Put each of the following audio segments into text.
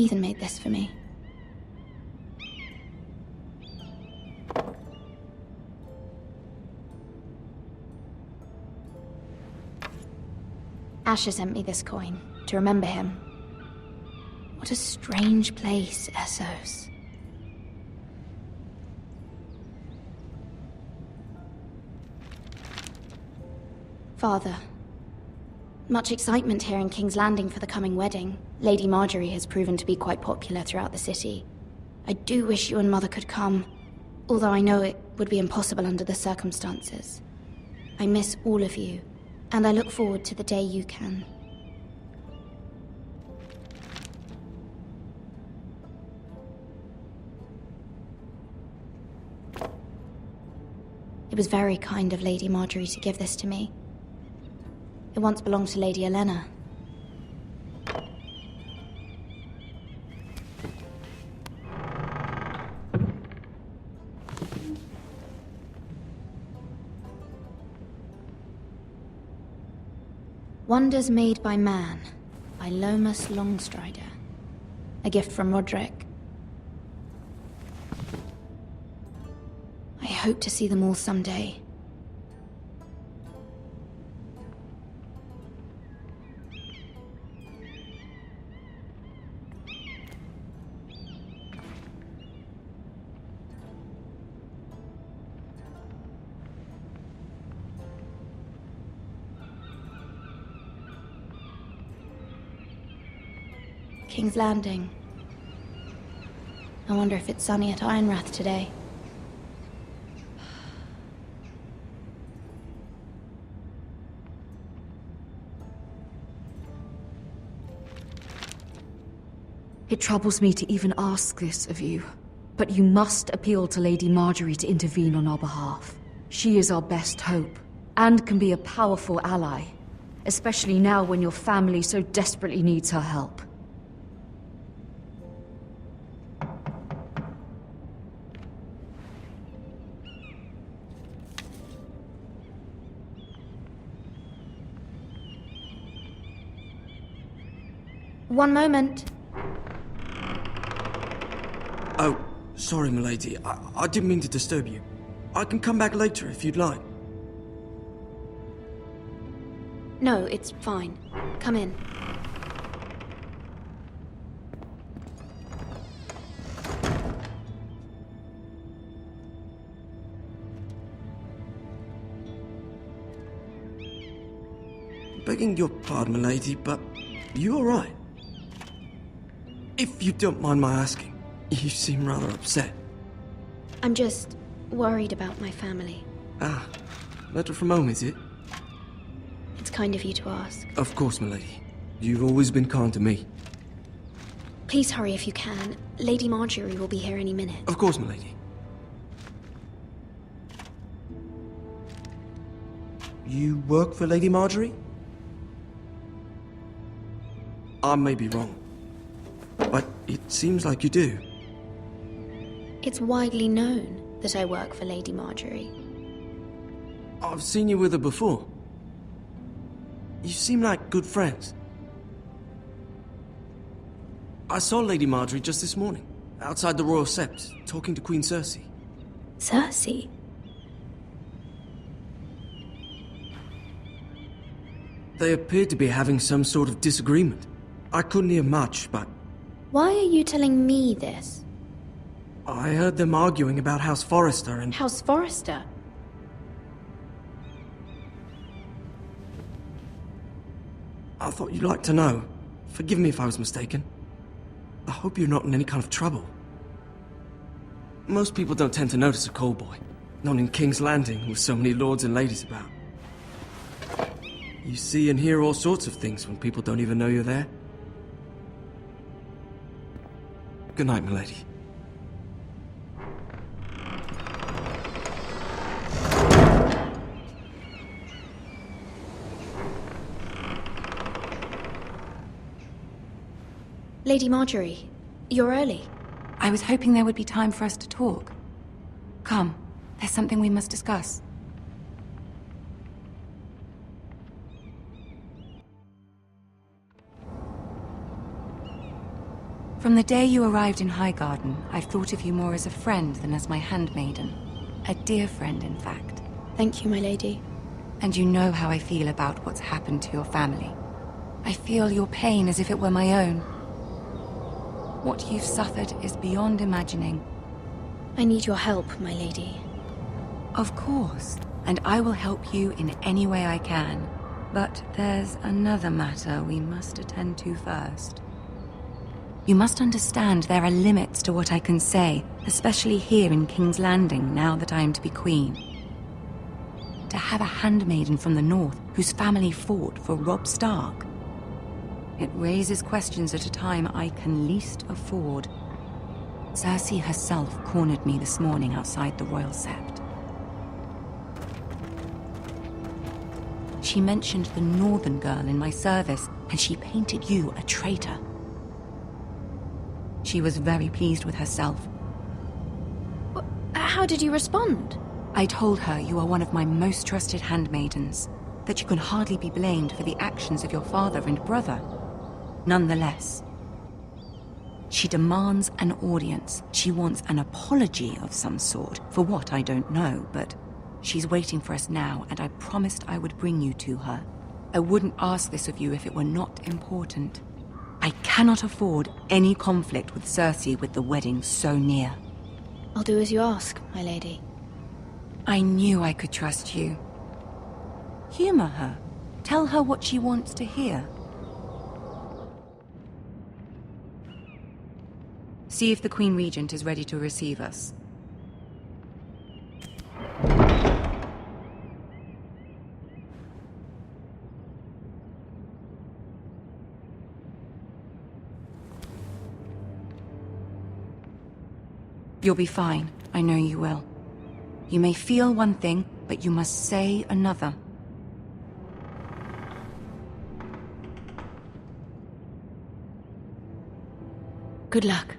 Ethan made this for me. Asher sent me this coin to remember him. What a strange place, Essos. Father, much excitement here in King's Landing for the coming wedding. Lady Marjorie has proven to be quite popular throughout the city. I do wish you and Mother could come, although I know it would be impossible under the circumstances. I miss all of you, and I look forward to the day you can. It was very kind of Lady Marjorie to give this to me. It once belonged to Lady Elena. Wonders Made by Man, by Lomas Longstrider. A gift from Roderick. I hope to see them all someday. King's Landing. I wonder if it's sunny at Ironrath today. It troubles me to even ask this of you, but you must appeal to Lady Marjorie to intervene on our behalf. She is our best hope, and can be a powerful ally, especially now when your family so desperately needs her help. One moment. Oh, sorry, milady. I didn't mean to disturb you. I can come back later if you'd like. No, it's fine. Come in. Begging your pardon, milady, but you all right? If you don't mind my asking, you seem rather upset. I'm just worried about my family. Ah, letter from home, is it? It's kind of you to ask. Of course, milady. You've always been kind to me. Please hurry if you can. Lady Marjorie will be here any minute. Of course, milady. You work for Lady Marjorie? I may be wrong, but it seems like you do. It's widely known that I work for Lady Marjorie. I've seen you with her before. You seem like good friends. I saw Lady Marjorie just this morning, outside the Royal Sept, talking to Queen Cersei. Cersei? They appeared to be having some sort of disagreement. I couldn't hear much, but Why are you telling me this? I heard them arguing about House Forrester and... House Forrester? I thought you'd like to know. Forgive me if I was mistaken. I hope you're not in any kind of trouble. Most people don't tend to notice a callboy. Not in King's Landing, with so many lords and ladies about. You see and hear all sorts of things when people don't even know you're there. Good night, milady. Lady Marjorie, you're early. I was hoping there would be time for us to talk. Come, there's something we must discuss. From the day you arrived in Highgarden, I've thought of you more as a friend than as my handmaiden. A dear friend, in fact. Thank you, my lady. And you know how I feel about what's happened to your family. I feel your pain as if it were my own. What you've suffered is beyond imagining. I need your help, my lady. Of course, and I will help you in any way I can. But there's another matter we must attend to first. You must understand there are limits to what I can say, especially here in King's Landing, now that I am to be queen. To have a handmaiden from the north whose family fought for Robb Stark. It raises questions at a time I can least afford. Cersei herself cornered me this morning outside the Royal Sept. She mentioned the Northern girl in my service, and she painted you a traitor. She was very pleased with herself. How did you respond? I told her you are one of my most trusted handmaidens, that you can hardly be blamed for the actions of your father and brother. Nonetheless, she demands an audience. She wants an apology of some sort, for what I don't know, but she's waiting for us now, and I promised I would bring you to her. I wouldn't ask this of you if it were not important. I cannot afford any conflict with Cersei with the wedding so near. I'll do as you ask, my lady. I knew I could trust you. Humor her. Tell her what she wants to hear. See if the Queen Regent is ready to receive us. You'll be fine. I know you will. You may feel one thing, but you must say another. Good luck.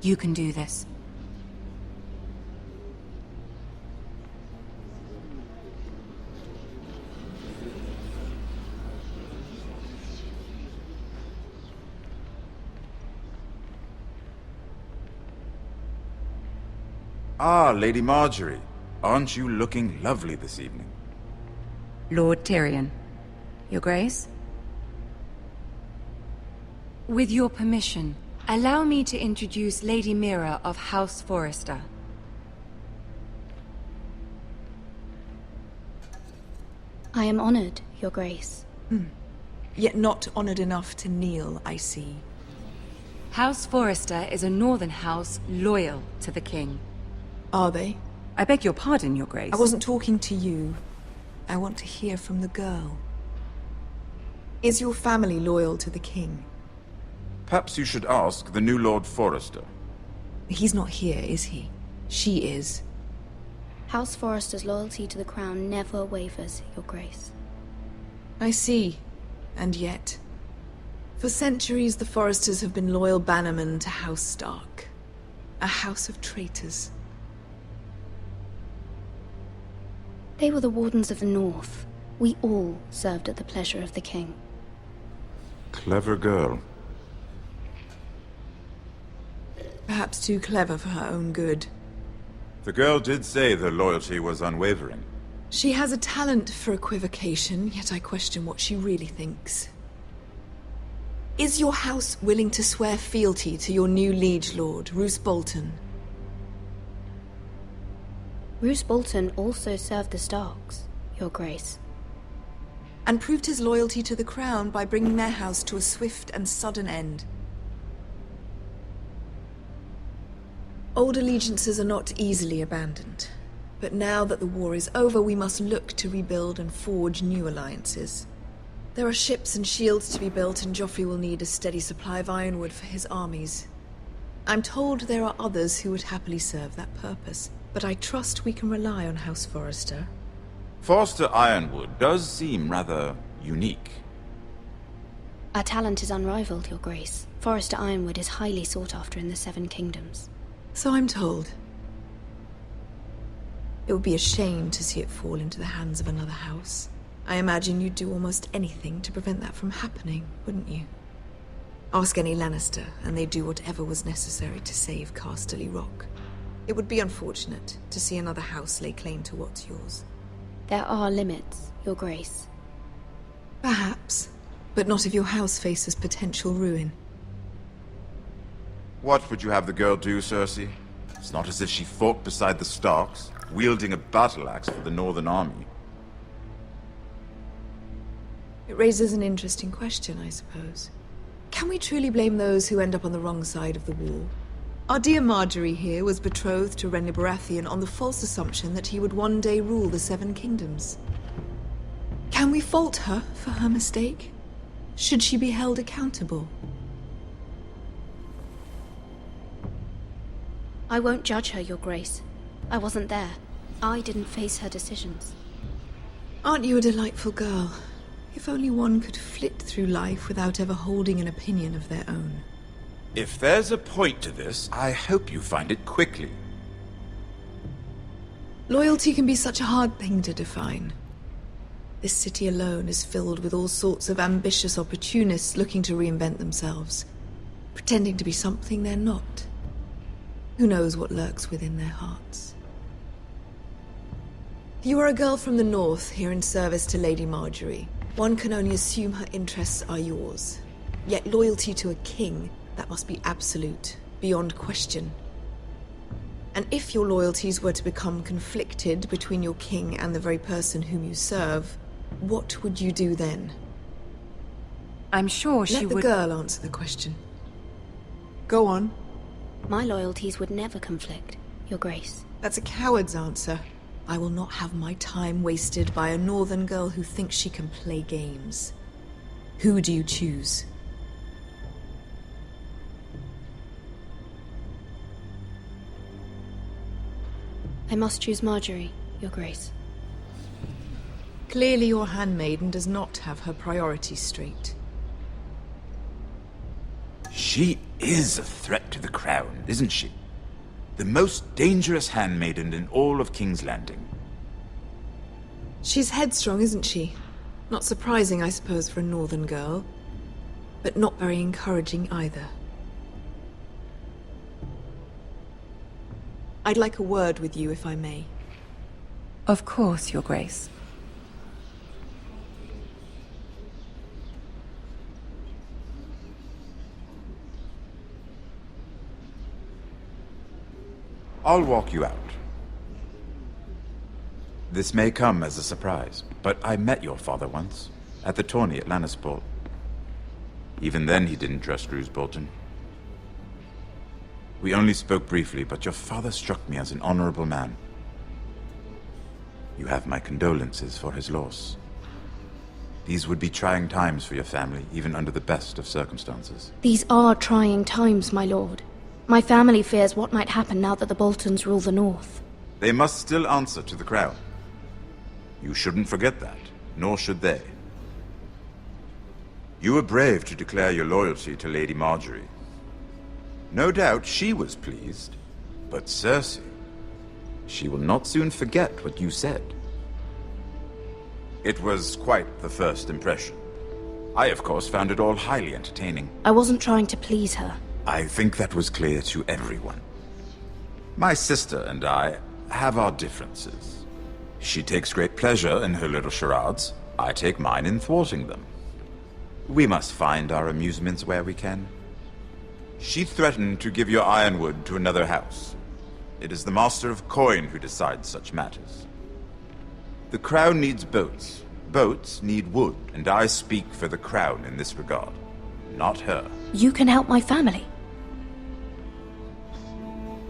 You can do this. Ah, Lady Margaery. Aren't you looking lovely this evening? Lord Tyrion. Your Grace? With your permission, allow me to introduce Lady Mira of House Forrester. I am honored, Your Grace. Yet not honored enough to kneel, I see. House Forrester is a northern house loyal to the king. Are they? I beg your pardon, Your Grace. I wasn't talking to you. I want to hear from the girl. Is your family loyal to the king? Perhaps you should ask the new Lord Forrester. He's not here, is he? She is. House Forrester's loyalty to the crown never wavers, Your Grace. I see. And yet... For centuries, the Forresters have been loyal bannermen to House Stark. A house of traitors. They were the Wardens of the North. We all served at the pleasure of the king. Clever girl. Perhaps too clever for her own good. The girl did say their loyalty was unwavering. She has a talent for equivocation, yet I question what she really thinks. Is your house willing to swear fealty to your new liege lord, Roose Bolton? Roose Bolton also served the Starks, Your Grace. And proved his loyalty to the crown by bringing their house to a swift and sudden end. Old allegiances are not easily abandoned. But now that the war is over, we must look to rebuild and forge new alliances. There are ships and shields to be built, and Joffrey will need a steady supply of ironwood for his armies. I'm told there are others who would happily serve that purpose, but I trust we can rely on House Forrester. Forster Ironwood does seem rather unique. Our talent is unrivaled, Your Grace. Forrester Ironwood is highly sought after in the Seven Kingdoms. So I'm told. It would be a shame to see it fall into the hands of another house. I imagine you'd do almost anything to prevent that from happening, wouldn't you? Ask any Lannister, and they'd do whatever was necessary to save Casterly Rock. It would be unfortunate to see another house lay claim to what's yours. There are limits, Your Grace. Perhaps, but not if your house faces potential ruin. What would you have the girl do, Cersei? It's not as if she fought beside the Starks, wielding a battle axe for the Northern Army. It raises an interesting question, I suppose. Can we truly blame those who end up on the wrong side of the wall? Our dear Marjorie here was betrothed to Renly Baratheon on the false assumption that he would one day rule the Seven Kingdoms. Can we fault her for her mistake? Should she be held accountable? I won't judge her, Your Grace. I wasn't there. I didn't face her decisions. Aren't you a delightful girl? If only one could flit through life without ever holding an opinion of their own. If there's a point to this, I hope you find it quickly. Loyalty can be such a hard thing to define. This city alone is filled with all sorts of ambitious opportunists looking to reinvent themselves, pretending to be something they're not. Who knows what lurks within their hearts? You are a girl from the north, here in service to Lady Marjorie. One can only assume her interests are yours. Yet loyalty to a king, that must be absolute, beyond question. And if your loyalties were to become conflicted between your king and the very person whom you serve, what would you do then? I'm sure she Let the would... girl answer the question. Go on. My loyalties would never conflict, Your Grace. That's a coward's answer. I will not have my time wasted by a northern girl who thinks she can play games. Who do you choose? I must choose Marjorie, Your Grace. Clearly your handmaiden does not have her priorities straight. She is a threat to the crown, isn't she? The most dangerous handmaiden in all of King's Landing. She's headstrong, isn't she? Not surprising, I suppose, for a northern girl. But not very encouraging either. I'd like a word with you, if I may. Of course, Your Grace. I'll walk you out. This may come as a surprise, but I met your father once, at the tourney at Lannisport. Even then he didn't trust Roose Bolton. We only spoke briefly, but your father struck me as an honorable man. You have my condolences for his loss. These would be trying times for your family, even under the best of circumstances. These are trying times, my lord. My family fears what might happen now that the Boltons rule the North. They must still answer to the crown. You shouldn't forget that, nor should they. You were brave to declare your loyalty to Lady Marjorie. No doubt she was pleased, but Cersei, she will not soon forget what you said. It was quite the first impression. I, of course, found it all highly entertaining. I wasn't trying to please her. I think that was clear to everyone. My sister and I have our differences. She takes great pleasure in her little charades. I take mine in thwarting them. We must find our amusements where we can. She threatened to give your ironwood to another house. It is the Master of Coin who decides such matters. The crown needs boats. Boats need wood, and I speak for the crown in this regard, not her. You can help my family.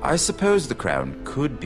I suppose the crown could be